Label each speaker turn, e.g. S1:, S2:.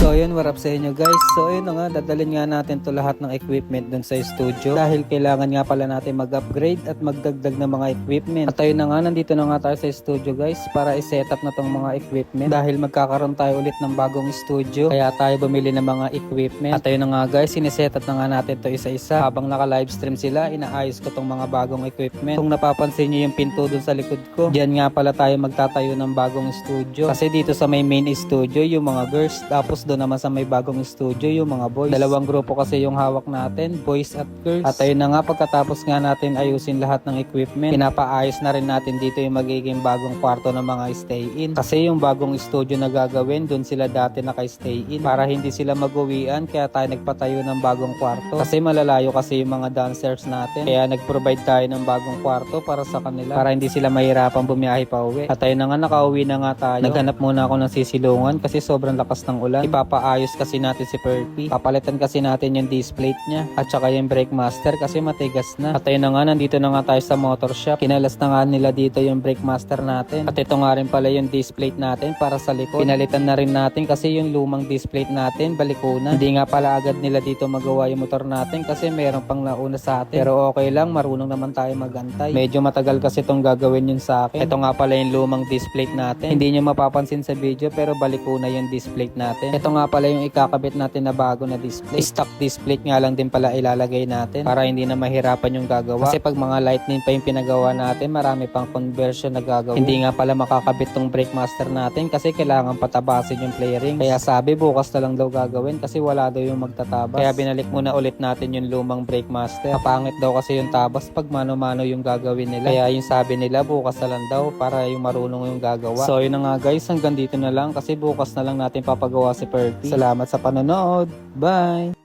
S1: So ayun, warap sa inyo guys. So ayun na nga, dadalhin nga natin to lahat ng equipment dun sa studio dahil kailangan nga pala natin mag-upgrade at magdagdag ng mga equipment. At ayun na nga, nandito na nga tayo sa studio guys para i-set up na tong mga equipment dahil magkakaroon tayo ulit ng bagong studio, kaya tayo bumili ng mga equipment. At ayun na nga guys, siniset up na nga natin to isa-isa. Habang naka-livestream sila, inaayos ko tong mga bagong equipment. Kung napapansin nyo yung pinto dun sa likod ko, diyan nga pala tayo magtatayo ng bagong studio. Kasi dito sa may main studio, yung mga girls, tapos doon naman sa may bagong studio yung mga boys. Dalawang grupo kasi yung hawak natin, boys at girls. At ayun na nga, pagkatapos nga natin ayusin lahat ng equipment, pinapaayos na rin natin dito yung magiging bagong kwarto ng mga stay-in. Kasi yung bagong studio na gagawin, doon sila dati naka-stay-in para hindi sila mag-uwian, kaya tayo nagpatayo ng bagong kwarto. Kasi malalayo kasi yung mga dancers natin, kaya nag-provide tayo ng bagong kwarto para sa kanila, para hindi sila mahirapan bumiyahe pa uwi. At ayun na nga, nakauwi na nga tayo. Naghanap muna ako ng sisilungan kasi sobrang lakas ng ulan. Ipapaayos kasi natin si Perpy. Papalitan kasi natin yung disc plate niya at saka yung brake master kasi matigas na. At ayun na nga, nandito na nga tayo sa motor shop. Kinalas na nga nila dito yung brake master natin. At ito nga rin pala yung disc plate natin para sa likod. Pinalitan na rin natin kasi yung lumang disc plate natin baliko na. Hindi nga pala agad nila dito magawa yung motor natin kasi meron pang nauna sa atin. Pero okay lang, marunong naman tayo magantay. Medyo matagal kasi itong gagawin yun sa akin. Ito nga pala yung lumang disc plate natin. Hindi nyo mapapansin sa video pero baliko na yung disc plate natin. Ito nga pala yung ikakabit natin na bago na display. Stock display nga lang din pala ilalagay natin para hindi na mahirapan yung gagawa. Kasi pag mga lightning pa yung pinagawa natin, marami pang conversion na gagawin. Hindi nga pala makakabit tong brake master natin kasi kailangan patabasin yung play rings. Kaya sabi bukas na lang daw gagawin kasi wala daw yung magtatabas. Kaya binalik muna ulit natin yung lumang brake master. Kapangit daw kasi yung tabas pag mano-mano yung gagawin nila. Kaya yung sabi nila bukas na lang daw para yung marunong yung gagawa. So yun na nga guys, hanggang dito na lang kasi bukas na lang natin papagawa si Perpy. Salamat sa panonood. Bye!